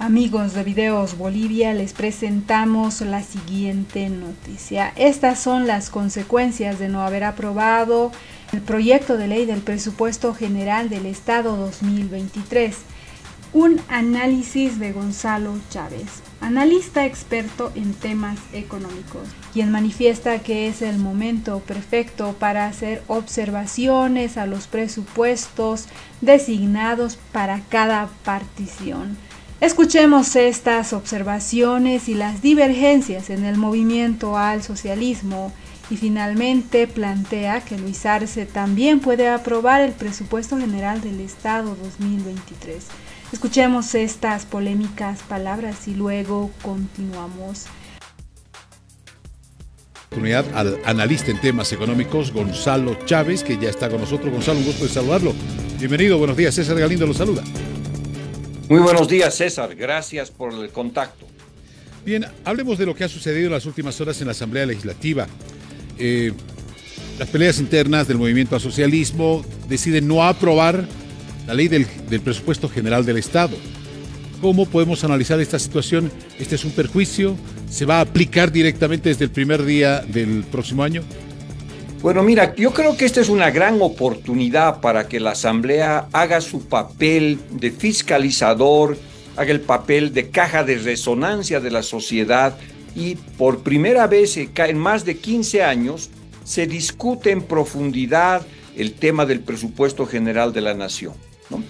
Amigos de Videos Bolivia, les presentamos la siguiente noticia. Estas son las consecuencias de no haber aprobado el proyecto de ley del presupuesto general del Estado 2023. Un análisis de Gonzalo Chávez, analista experto en temas económicos, quien manifiesta que es el momento perfecto para hacer observaciones a los presupuestos designados para cada partición. Escuchemos estas observaciones y las divergencias en el movimiento al socialismo y finalmente plantea que Luis Arce también puede aprobar el presupuesto general del Estado 2023. Escuchemos estas polémicas palabras y luego continuamos. Oportunidad al analista en temas económicos Gonzalo Chávez, que ya está con nosotros. Gonzalo, un gusto de saludarlo. Bienvenido, buenos días. César Galindo lo saluda. Muy buenos días, César. Gracias por el contacto. Bien, hablemos de lo que ha sucedido en las últimas horas en la Asamblea Legislativa. Las peleas internas del movimiento al socialismo deciden no aprobar la ley del presupuesto general del Estado. ¿Cómo podemos analizar esta situación? ¿Este es un perjuicio? ¿Se va a aplicar directamente desde el primer día del próximo año? Bueno, mira, yo creo que esta es una gran oportunidad para que la Asamblea haga su papel de fiscalizador, haga el papel de caja de resonancia de la sociedad y por primera vez en más de 15 años se discute en profundidad el tema del presupuesto general de la nación, ¿no?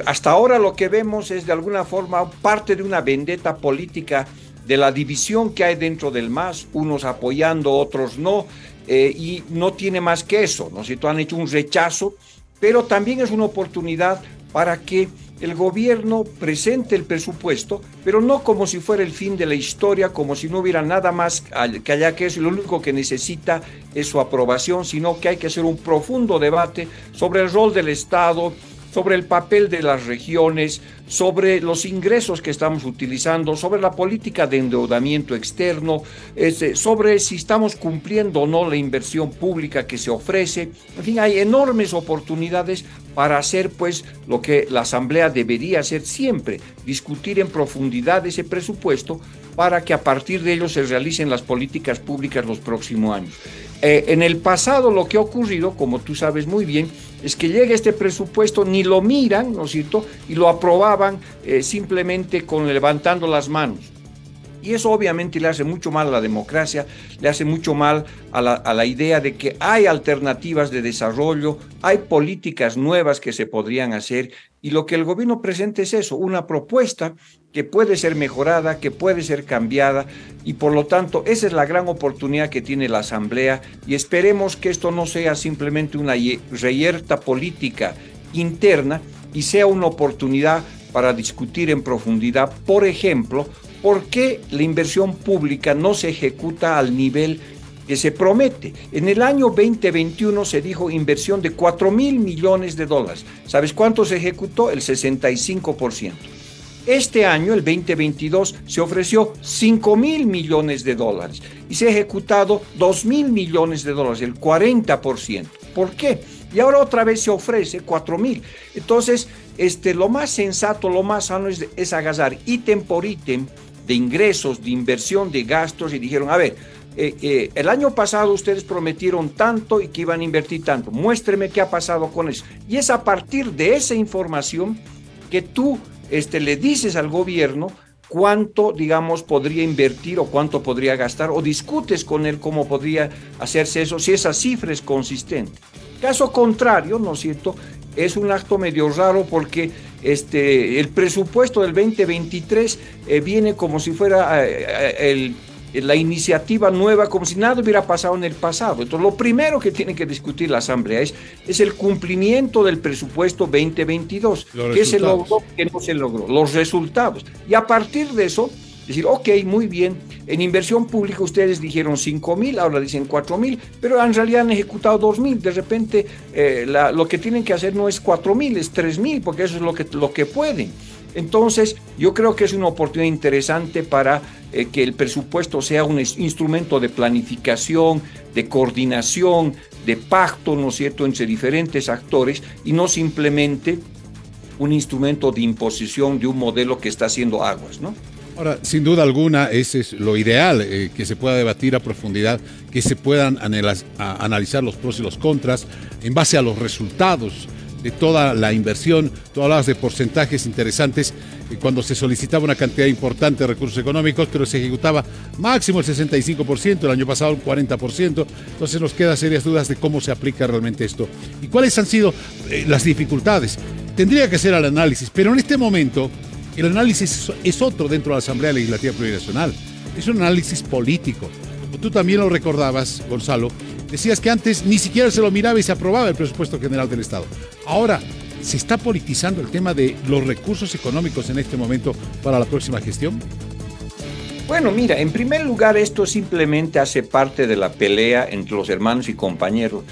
Hasta ahora lo que vemos es de alguna forma parte de una vendetta política de la división que hay dentro del MAS, unos apoyando, otros no, y no tiene más que eso, ¿no? Si han hecho un rechazo, pero también es una oportunidad para que el gobierno presente el presupuesto, pero no como si fuera el fin de la historia, como si no hubiera nada más que haya que eso, y lo único que necesita es su aprobación, sino que hay que hacer un profundo debate sobre el rol del Estado, sobre el papel de las regiones, sobre los ingresos que estamos utilizando, sobre la política de endeudamiento externo, sobre si estamos cumpliendo o no la inversión pública que se ofrece. En fin, hay enormes oportunidades para hacer pues lo que la Asamblea debería hacer siempre, discutir en profundidad ese presupuesto para que a partir de ello se realicen las políticas públicas los próximos años. En el pasado lo que ha ocurrido, como tú sabes muy bien, es que llega este presupuesto, ni lo miran, ¿no es cierto?, y lo aprobaban simplemente levantando las manos. Y eso obviamente le hace mucho mal a la democracia, le hace mucho mal a la idea de que hay alternativas de desarrollo, hay políticas nuevas que se podrían hacer, y lo que el gobierno presenta es eso, una propuesta que puede ser mejorada, que puede ser cambiada, y por lo tanto esa es la gran oportunidad que tiene la Asamblea, y esperemos que esto no sea simplemente una reyerta política interna, y sea una oportunidad para discutir en profundidad, por ejemplo, ¿por qué la inversión pública no se ejecuta al nivel que se promete? En el año 2021 se dijo inversión de 4.000 millones de dólares. ¿Sabes cuánto se ejecutó? El 65%. Este año, el 2022, se ofreció 5.000 millones de dólares y se ha ejecutado 2.000 millones de dólares, el 40%. ¿Por qué? Y ahora otra vez se ofrece 4.000. Entonces, lo más sensato, lo más sano es agarrar ítem por ítem de ingresos, de inversión, de gastos, y dijeron, a ver, el año pasado ustedes prometieron tanto y que iban a invertir tanto, muéstreme qué ha pasado con eso. Y es a partir de esa información que tú le dices al gobierno cuánto, digamos, podría invertir o cuánto podría gastar, o discutes con él cómo podría hacerse eso, si esa cifra es consistente. Caso contrario, ¿no es cierto?, es un acto medio raro porque el presupuesto del 2023 viene como si fuera la iniciativa nueva, como si nada hubiera pasado en el pasado. Entonces, lo primero que tiene que discutir la Asamblea es el cumplimiento del presupuesto 2022. ¿Qué se logró? ¿Qué no se logró? Los resultados. Y a partir de eso, decir, ok, muy bien, en inversión pública ustedes dijeron 5.000, ahora dicen 4.000, pero en realidad han ejecutado 2.000. De repente, lo que tienen que hacer no es 4.000, es 3.000, porque eso es lo que pueden. Entonces, yo creo que es una oportunidad interesante para que el presupuesto sea un instrumento de planificación, de coordinación, de pacto, ¿no es cierto?, entre diferentes actores, y no simplemente un instrumento de imposición de un modelo que está haciendo aguas, ¿no? Ahora, sin duda alguna, ese es lo ideal, que se pueda debatir a profundidad, que se puedan analizar los pros y los contras en base a los resultados de toda la inversión. Tú hablabas de porcentajes interesantes, cuando se solicitaba una cantidad importante de recursos económicos, pero se ejecutaba máximo el 65%, el año pasado el 40%, entonces nos quedan serias dudas de cómo se aplica realmente esto. ¿Y cuáles han sido las dificultades? Tendría que hacer el análisis, pero en este momento el análisis es otro dentro de la Asamblea Legislativa Plurinacional. Es un análisis político. Como tú también lo recordabas, Gonzalo, decías que antes ni siquiera se lo miraba y se aprobaba el presupuesto general del Estado. Ahora, ¿se está politizando el tema de los recursos económicos en este momento para la próxima gestión? Bueno, mira, en primer lugar, esto simplemente hace parte de la pelea entre los hermanos y compañeros.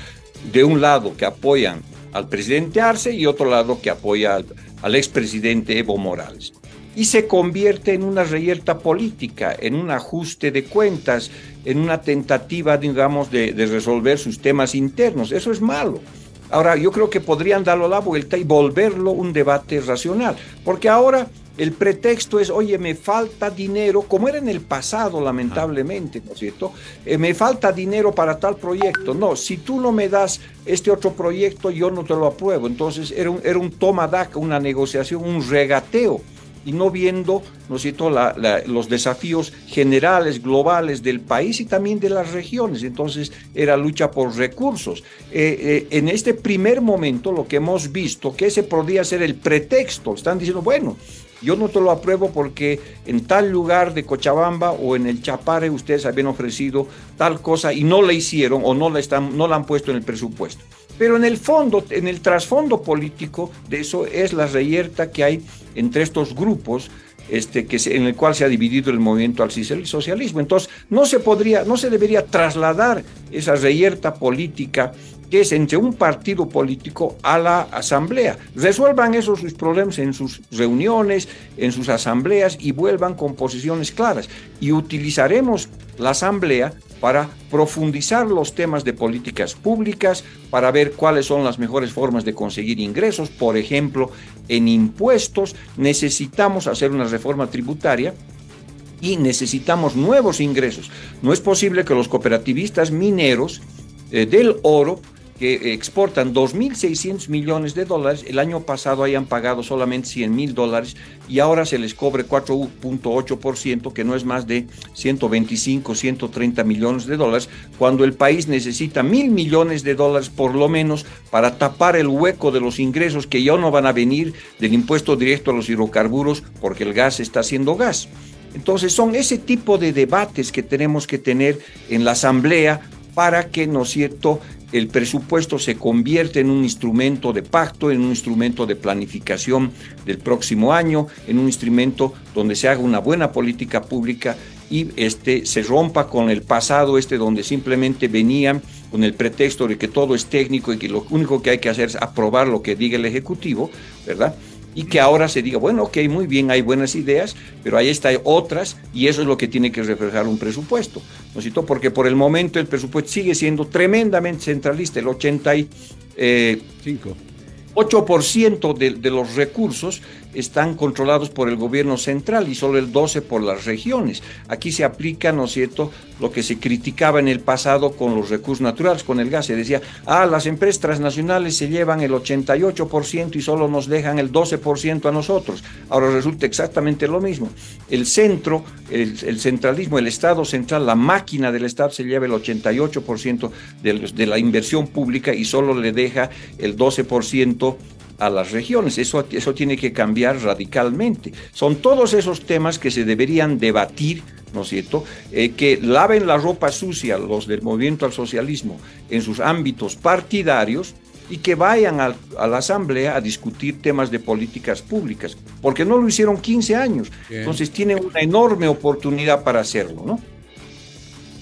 De un lado que apoyan al presidente Arce y otro lado que apoya al expresidente Evo Morales. Y se convierte en una reyerta política, en un ajuste de cuentas, en una tentativa, digamos, de resolver sus temas internos. Eso es malo. Ahora, yo creo que podrían darlo la vuelta y volverlo un debate racional, porque ahora el pretexto es, oye, me falta dinero, como era en el pasado, lamentablemente, ¿no es cierto? Me falta dinero para tal proyecto. No, si tú no me das este otro proyecto, yo no te lo apruebo. Entonces era un toma-daca, una negociación, un regateo, y no viendo, ¿no es cierto?, los desafíos generales, globales del país y también de las regiones. Entonces era lucha por recursos. En este primer momento lo que hemos visto, que ese podría ser el pretexto, están diciendo, bueno, yo no te lo apruebo porque en tal lugar de Cochabamba o en el Chapare ustedes habían ofrecido tal cosa y no la hicieron o no la han puesto en el presupuesto. Pero en el fondo, en el trasfondo político de eso es la reyerta que hay entre estos grupos en el cual se ha dividido el movimiento al socialismo. Entonces, no se debería trasladar esa reyerta política que es entre un partido político a la asamblea. Resuelvan sus problemas en sus reuniones, en sus asambleas y vuelvan con posiciones claras. Y utilizaremos la asamblea para profundizar los temas de políticas públicas, para ver cuáles son las mejores formas de conseguir ingresos. Por ejemplo, en impuestos necesitamos hacer una reforma tributaria y necesitamos nuevos ingresos. No es posible que los cooperativistas mineros del oro, que exportan 2.600 millones de dólares, el año pasado hayan pagado solamente $100,000 y ahora se les cobre 4.8%, que no es más de 125, 130 millones de dólares, cuando el país necesita 1.000 millones de dólares por lo menos para tapar el hueco de los ingresos que ya no van a venir del impuesto directo a los hidrocarburos, porque el gas está haciendo gas. Entonces son ese tipo de debates que tenemos que tener en la asamblea para que, ¿no es cierto?, el presupuesto se convierte en un instrumento de pacto, en un instrumento de planificación del próximo año, en un instrumento donde se haga una buena política pública y se rompa con el pasado donde simplemente venían con el pretexto de que todo es técnico y que lo único que hay que hacer es aprobar lo que diga el Ejecutivo, ¿verdad? Y que ahora se diga, bueno, ok, muy bien, hay buenas ideas, pero ahí están otras, y eso es lo que tiene que reflejar un presupuesto, ¿no es cierto? Porque por el momento el presupuesto sigue siendo tremendamente centralista, el 8% de los recursos están controlados por el gobierno central y solo el 12% por las regiones. Aquí se aplica, ¿no es cierto?, lo que se criticaba en el pasado con los recursos naturales, con el gas. Se decía, las empresas transnacionales se llevan el 88% y solo nos dejan el 12% a nosotros. Ahora resulta exactamente lo mismo. El centro, el centralismo, el Estado central, la máquina del Estado se lleva el 88% de la inversión pública y solo le deja el 12% a las regiones. Eso tiene que cambiar radicalmente. Son todos esos temas que se deberían debatir, ¿no es cierto? Que laven la ropa sucia los del movimiento al socialismo en sus ámbitos partidarios y que vayan a la asamblea a discutir temas de políticas públicas, porque no lo hicieron 15 años. Bien. Entonces tienen una enorme oportunidad para hacerlo, ¿no?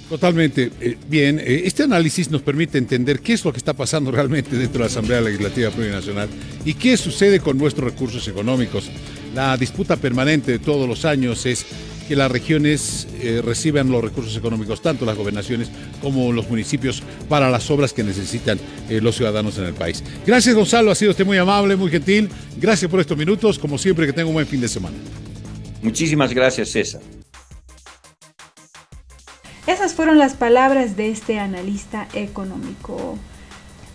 Totalmente. Bien, este análisis nos permite entender qué es lo que está pasando realmente dentro de la Asamblea Legislativa Plurinacional y qué sucede con nuestros recursos económicos. La disputa permanente de todos los años es que las regiones reciban los recursos económicos, tanto las gobernaciones como los municipios, para las obras que necesitan los ciudadanos en el país. Gracias, Gonzalo, ha sido usted muy amable, muy gentil. Gracias por estos minutos. Como siempre, que tenga un buen fin de semana. Muchísimas gracias, César. Esas fueron las palabras de este analista económico.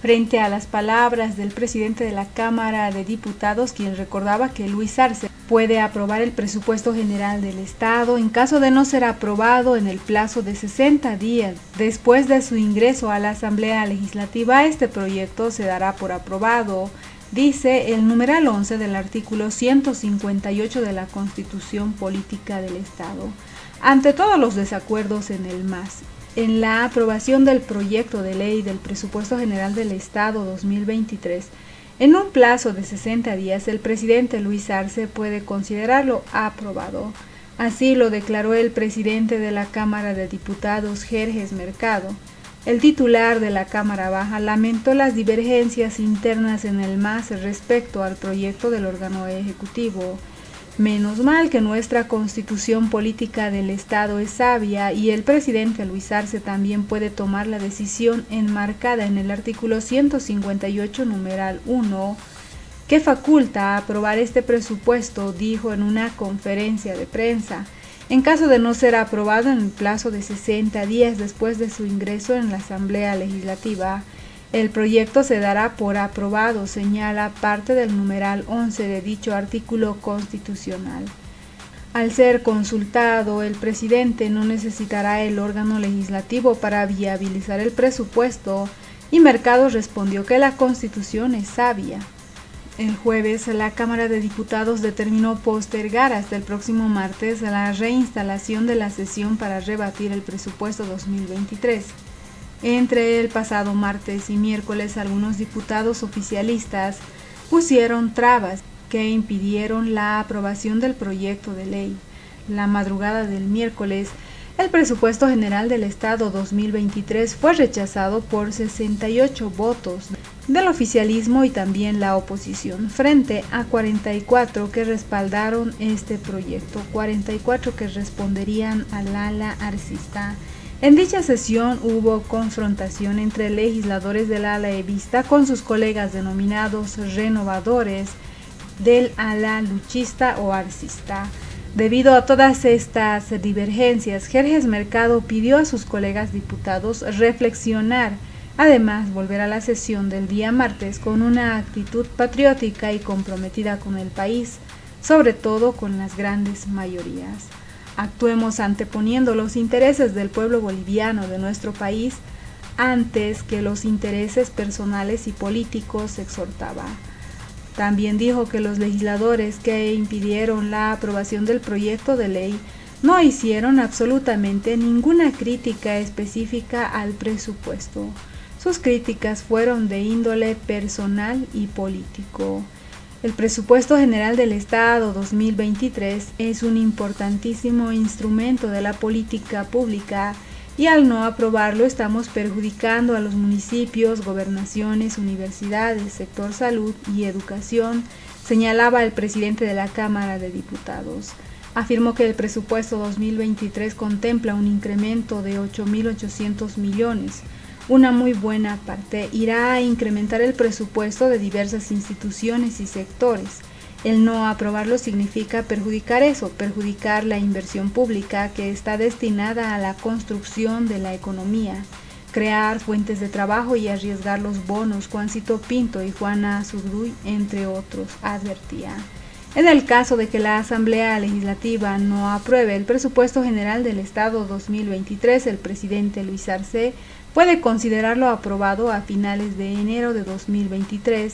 Frente a las palabras del presidente de la Cámara de Diputados, quien recordaba que Luis Arce puede aprobar el presupuesto general del Estado en caso de no ser aprobado en el plazo de 60 días después de su ingreso a la Asamblea Legislativa, este proyecto se dará por aprobado, dice el numeral 11 del artículo 158 de la Constitución Política del Estado. Ante todos los desacuerdos en el MAS, en la aprobación del proyecto de ley del Presupuesto General del Estado 2023, en un plazo de 60 días, el presidente Luis Arce puede considerarlo aprobado. Así lo declaró el presidente de la Cámara de Diputados, Jerjes Mercado. El titular de la Cámara Baja lamentó las divergencias internas en el MAS respecto al proyecto del órgano ejecutivo. Menos mal que nuestra Constitución Política del Estado es sabia y el presidente Luis Arce también puede tomar la decisión enmarcada en el artículo 158, numeral 1, que faculta a aprobar este presupuesto, dijo en una conferencia de prensa. En caso de no ser aprobado en el plazo de 60 días después de su ingreso en la Asamblea Legislativa, el proyecto se dará por aprobado, señala parte del numeral 11 de dicho artículo constitucional. Al ser consultado, el presidente no necesitará el órgano legislativo para viabilizar el presupuesto y Mercado respondió que la Constitución es sabia. El jueves, la Cámara de Diputados determinó postergar hasta el próximo martes la reinstalación de la sesión para rebatir el presupuesto 2023. Entre el pasado martes y miércoles, algunos diputados oficialistas pusieron trabas que impidieron la aprobación del proyecto de ley. La madrugada del miércoles, el presupuesto general del Estado 2023 fue rechazado por 68 votos del oficialismo y también la oposición, frente a 44 que respaldaron este proyecto, 44 que responderían al ala arcista. En dicha sesión hubo confrontación entre legisladores del ala evista con sus colegas denominados renovadores del ala luchista o arcista. Debido a todas estas divergencias, Jerjes Mercado pidió a sus colegas diputados reflexionar, además volver a la sesión del día martes con una actitud patriótica y comprometida con el país, sobre todo con las grandes mayorías. Actuemos anteponiendo los intereses del pueblo boliviano de nuestro país antes que los intereses personales y políticos, exhortaba. También dijo que los legisladores que impidieron la aprobación del proyecto de ley no hicieron absolutamente ninguna crítica específica al presupuesto. Sus críticas fueron de índole personal y político. El Presupuesto General del Estado 2023 es un importantísimo instrumento de la política pública y al no aprobarlo estamos perjudicando a los municipios, gobernaciones, universidades, sector salud y educación, señalaba el presidente de la Cámara de Diputados. Afirmó que el presupuesto 2023 contempla un incremento de 8.800 millones. Una muy buena parte irá a incrementar el presupuesto de diversas instituciones y sectores. El no aprobarlo significa perjudicar la inversión pública que está destinada a la construcción de la economía, crear fuentes de trabajo y arriesgar los bonos, Juancito Pinto y Juana Azurduy, entre otros, advertía. En el caso de que la Asamblea Legislativa no apruebe el presupuesto general del Estado 2023, el presidente Luis Arce puede considerarlo aprobado a finales de enero de 2023,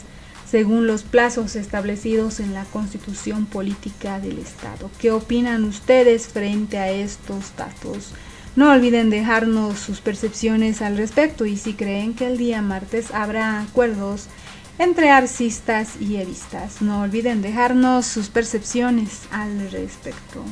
según los plazos establecidos en la Constitución Política del Estado. ¿Qué opinan ustedes frente a estos datos? No olviden dejarnos sus percepciones al respecto y si creen que el día martes habrá acuerdos entre arcistas y evistas. No olviden dejarnos sus percepciones al respecto.